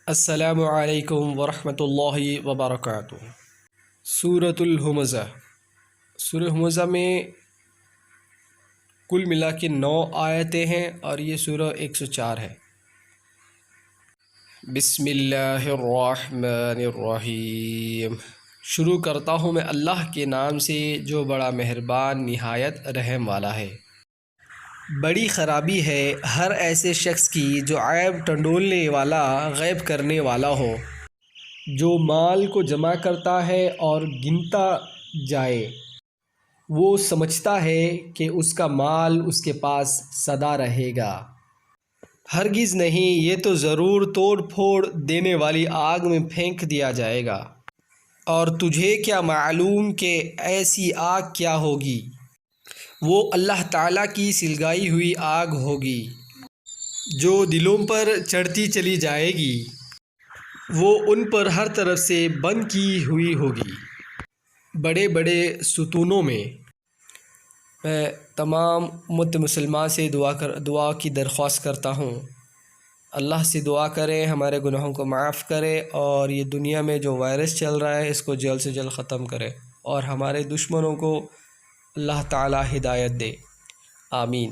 السلام علیکم ورحمۃ اللہ وبرکاتہ۔ سورۃ الہمزہ۔ سورہ ہمزہ میں کل ملا کے 9 آیتیں ہیں اور یہ سورہ 104 ہے۔ بسم اللہ الرحمن الرحیم۔ شروع کرتا ہوں میں اللہ کے نام سے جو بڑا مہربان نہایت رحم والا ہے۔ بڑی خرابی ہے ہر ایسے شخص کی جو عیب ٹنڈولنے والا، غیب کرنے والا ہو، جو مال کو جمع کرتا ہے اور گنتا جائے، وہ سمجھتا ہے کہ اس کا مال اس کے پاس سدا رہے گا۔ ہرگز نہیں، یہ تو ضرور توڑ پھوڑ دینے والی آگ میں پھینک دیا جائے گا۔ اور تجھے کیا معلوم کہ ایسی آگ کیا ہوگی؟ وہ اللہ تعالیٰ کی سلگائی ہوئی آگ ہوگی جو دلوں پر چڑھتی چلی جائے گی، وہ ان پر ہر طرف سے بند کی ہوئی ہوگی۔ بڑے بڑے ستونوں میں میں تمام امت مسلمہ سے دعا کی درخواست کرتا ہوں، اللہ سے دعا کریں ہمارے گناہوں کو معاف کرے، اور یہ دنیا میں جو وائرس چل رہا ہے اس کو جلد سے جلد ختم کرے، اور ہمارے دشمنوں کو اللہ تعالی ہدایت دے۔ آمین۔